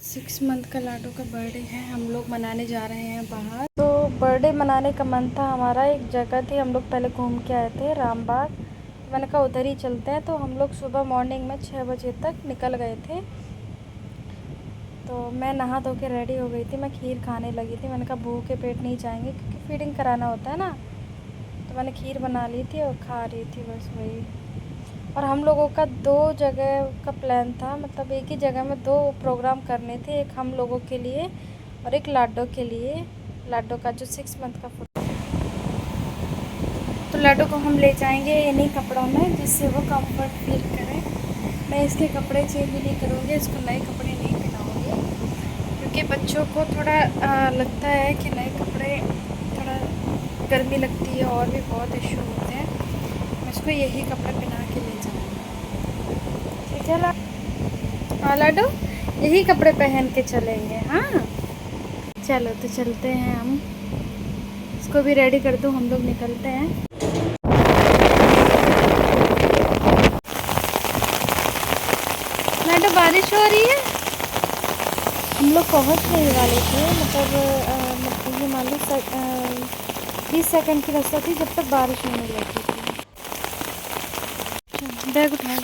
6 month का लाडो का birthday है। हम लोग मनाने जा रहे हैं बाहर। तो बर्थडे मनाने का मन था हमारा, एक जगह थी, हम लोग पहले घूम के आए थे रामबाग। मैंने कहा उधर ही चलते हैं। तो हम लोग सुबह मॉर्निंग में 6 बजे तक निकल गए थे। तो मैं नहा धो के रेडी हो गई थी, मैं खीर खाने लगी थी। मैंने कहा भूखे पेट नहीं जाएंगे क्योंकि फीडिंग कराना होता है ना। तो मैंने खीर बना ली थी और खा रही थी बस वही। और हम लोगों का 2 जगह का प्लान था, मतलब एक ही जगह में 2 प्रोग्राम करने थे, एक हम लोगों के लिए और एक लाडो के लिए। लाडो का जो 6 मंथ का फुट, तो लाडो को हम ले जाएंगे इन्हीं कपड़ों में जिससे वो कंफर्ट फील करे। मैं इसके कपड़े चेंज नहीं करूँगी, इसको नए कपड़े नहीं पहनाऊँगी क्योंकि बच्चों को थोड़ा लगता है कि नए कपड़े थोड़ा गर्मी लगती है और भी बहुत इशू होते हैं। मैं इसको यही कपड़े पहना के ले जाऊँगी, ठीक है हाँ लाडो, यही कपड़े पहन के चलेंगे। हाँ चलो तो चलते हैं हम, इसको भी रेडी कर दूँ, हम लोग निकलते हैं। लाडो बारिश हो रही है। हम लोग पहुँच नहीं वाले थे, मतलब ये मान लो 20 सेकंड की रास्ता थी जब तक बारिश होने लगी थी। बैग उठाओ।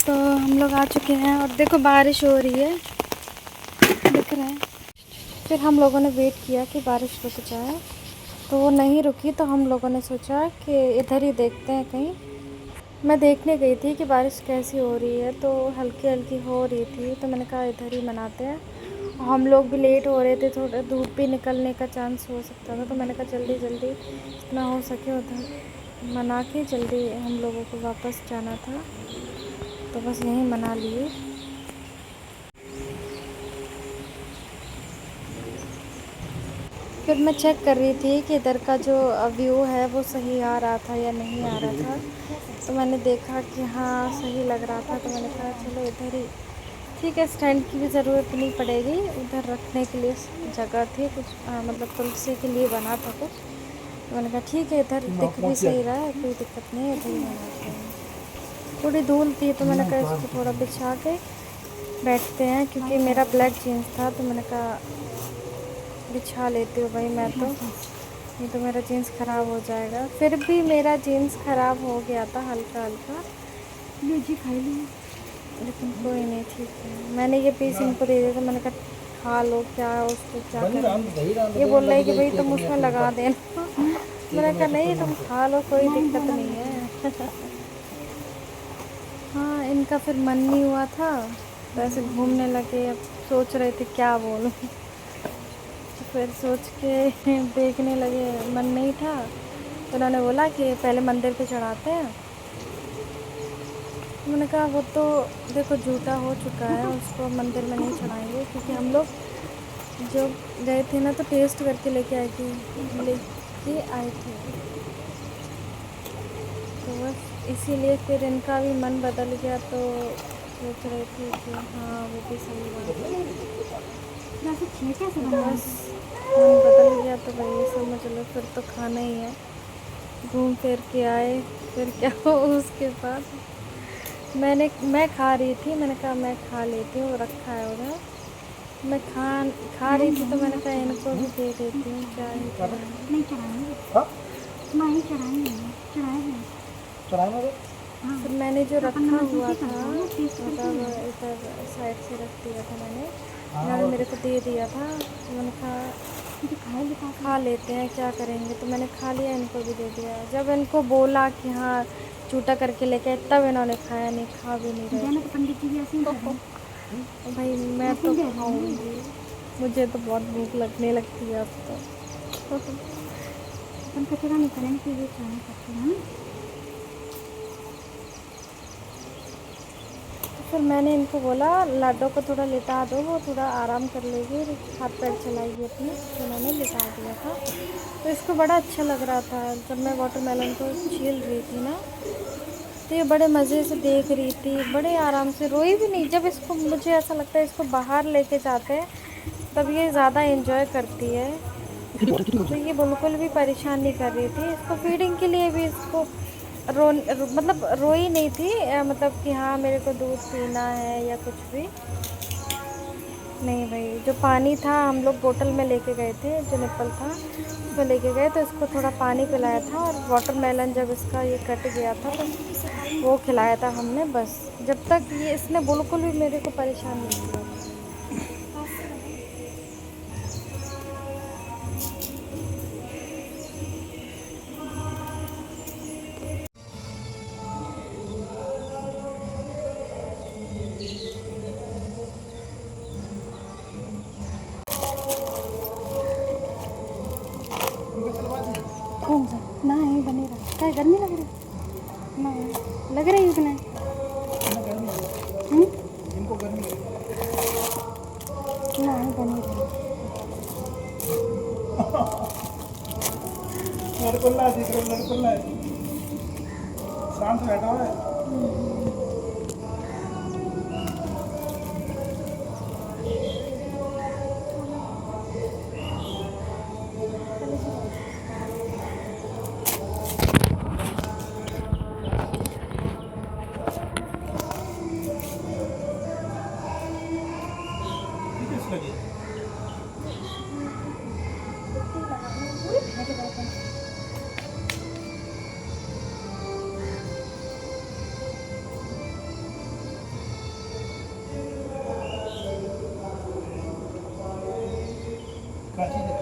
तो हम लोग आ चुके हैं और देखो बारिश हो रही है, दिख रहा है। फिर हम लोगों ने वेट किया कि बारिश रुक जाए, तो वो नहीं रुकी। तो हम लोगों ने सोचा कि इधर ही देखते हैं कहीं। मैं देखने गई थी कि बारिश कैसी हो रही है, तो हल्की हल्की हो रही थी, तो मैंने कहा इधर ही मनाते हैं। हम लोग भी लेट हो रहे थे, थोड़ा धूप भी निकलने का चांस हो सकता था, तो मैंने कहा जल्दी जल्दी जितना हो सके उधर मना के जल्दी हम लोगों को वापस जाना था, तो बस यहीं मना लिए। फिर मैं चेक कर रही थी कि इधर का जो व्यू है वो सही आ रहा था या नहीं आ रहा था। तो मैंने देखा कि हाँ सही लग रहा था, तो मैंने कहा चलो इधर ही ठीक है। स्टैंड की भी ज़रूरत नहीं पड़ेगी, उधर रखने के लिए जगह थी कुछ, मतलब तुलसी के लिए बना था कुछ। तो मैंने कहा ठीक है, इधर दिख भी सही रहा है, कोई दिक्कत नहीं है, इधर ही बनाते हैं। थोड़ी धूल थी तो मैंने कहा इसको थोड़ा बिछा के बैठते हैं, क्योंकि मेरा ब्लैक जीन्स था, तो मैंने कहा बिछा लेती हूँ भाई मैं, तो नहीं तो मेरा जीन्स ख़राब हो जाएगा। फिर भी मेरा जीन्स ख़राब हो गया था हल्का हल्का, जी खाई ली, लेकिन कोई नहीं, ठीक है। मैंने ये पीस इनको दे दिया, तो मैंने कहा खा लो, क्या उसको क्या करें। ये बोल रहे हैं कि भाई तुम उसमें लगा देना। मैंने कहा नहीं तुम खा लो, कोई दिक्कत नहीं है। हाँ इनका फिर मन नहीं हुआ था, तो ऐसे घूमने लगे। अब सोच रहे थे क्या बोलूँ, तो फिर सोच के देखने लगे, मन नहीं था। तो उन्होंने बोला कि पहले मंदिर पे चढ़ाते हैं। तो मैंने कहा वो तो देखो झूठा हो चुका है, उसको मंदिर में नहीं चढ़ाएंगे, क्योंकि हम लोग जब गए थे ना तो टेस्ट करके लेके आए थे। तो बस इसीलिए फिर इनका भी मन बदल गया, तो सोच रहे थे कि हाँ वो भी सही बात है। बस मन बदल गया तो भाई समझ लो फिर तो खाना ही है। घूम फिर के आए, फिर क्या हो उसके बाद मैं खा रही थी, मैंने कहा मैं खा लेती हूँ, रखा है उधर। मैं खा रही थी, तो मैंने कहा इनको भी दे देती हूँ, क्या ही नहीं चढ़ाएंगे। फिर मैंने जो रखा हुआ था, मतलब इधर साइड से रख दिया था मैंने, इन्होंने मेरे को दे दिया था। तो मैंने कहा खा लेते हैं, क्या करेंगे। तो मैंने खा लिया, इनको भी दे दिया। जब इनको बोला कि हाँ झूठा करके लेके आए, तब इन्होंने खाया नहीं, खा भी नहीं रहे। पंडित जी भी ऐसे तो भाई मैं तो खाऊंगी, मुझे तो बहुत भूख लगने लगती है अब तो। अपन कचरा नहीं करेंगे, फिर ये खाना करते हैं। फिर मैंने इनको बोला लाडो को थोड़ा लिटा दो, वो थोड़ा आराम कर लेगी, हाथ पैर चलाएगी अपने। तो उन्होंने लिटा दिया था, तो इसको बड़ा अच्छा लग रहा था। जब मैं वाटरमेलन को छील रही थी ना, तो ये बड़े मज़े से देख रही थी, बड़े आराम से, रोई भी नहीं। जब इसको, मुझे ऐसा लगता है इसको बाहर लेके जाते हैं तब ये ज़्यादा एंजॉय करती है। तो ये बिल्कुल भी परेशान नहीं कर रही थी। इसको फीडिंग के लिए भी इसको मतलब रोई नहीं थी, मतलब कि हाँ मेरे को दूध पीना है या कुछ भी। नहीं भाई, जो पानी था हम लोग बोतल में लेके गए थे, जो निप्पल था उसमें लेके गए तो इसको थोड़ा पानी पिलाया था, और वाटरमेलन जब इसका ये कट गया था तो वो खिलाया था हमने बस। जब तक ये इसने बिल्कुल भी मेरे को परेशान नहीं किया। कौन सा ना है बने रहा, क्या गर्मी लग रही ना, लग रही है इनको गर्मी ना है बने रहा। लड़कुल्ला है, दिख रहा लड़कुल्ला है, शांत बैठा हुआ है। किस लगी काची है?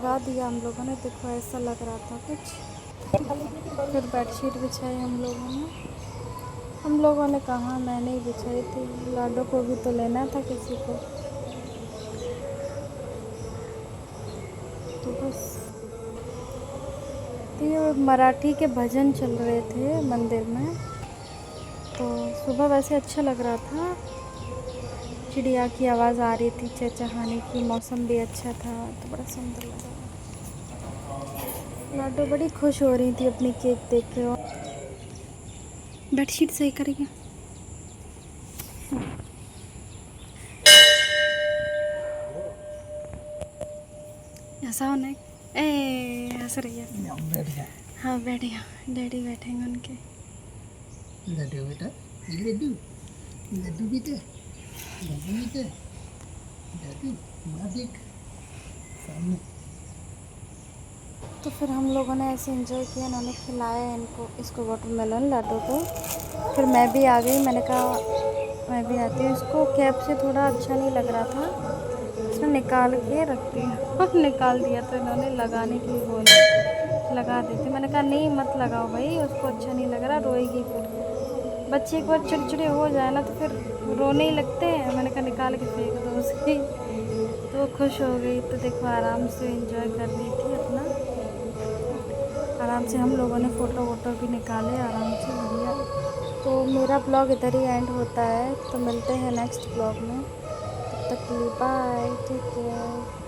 लगा दिया हम लोगों ने, देखो ऐसा लग रहा था कुछ। फिर बेडशीट बिछाई हम लोगों ने कहा, मैंने ही बिछाई थी, लाडो को भी तो लेना था किसी को। तो बस तो ये मराठी के भजन चल रहे थे मंदिर में, तो सुबह वैसे अच्छा लग रहा था, चिड़िया की आवाज़ आ रही थी, चहचहाने की, मौसम भी अच्छा था, तो बड़ा सुंदर लग रहा था। लाडो बड़ी खुश हो रही थी अपनी केक देख के। और बेडशीट सही करेंगे, ऐसा होना है। ए हंस रही है। बैठ जा हाँ बैठ गया, डैडी बैठेंगे उनके। लड्डू बेटा, लड्डू लड्डू बेटा, लड्डू बेटा, लड्डू माँ देख सामने। तो फिर हम लोगों ने ऐसे एंजॉय किया, इन्होंने खिलाया इनको, इसको वाटरमेलन लाडो को। फिर मैं भी आ गई, मैंने कहा मैं भी आती हूँ। इसको कैप से थोड़ा अच्छा नहीं लग रहा था, इसने निकाल के रख दिया निकाल दिया, तो इन्होंने लगाने के लिए बोला, लगा देते। मैंने कहा नहीं मत लगाओ भाई, उसको अच्छा नहीं लग रहा, रोएगी फिर। बच्चे एक बार चिड़चिड़े हो जाए ना तो फिर रोने ही लगते हैं। मैंने कहा निकाल के फेंक दो उसकी। तो वो खुश हो गई, तो देखो आराम से एंजॉय कर रही थी अपना। आराम से हम लोगों ने फ़ोटो वोटो भी निकाले आराम से, बढ़िया। तो मेरा ब्लॉग इधर ही एंड होता है, तो मिलते हैं नेक्स्ट ब्लॉग में। तब तक के लिए बाय, टेक केयर।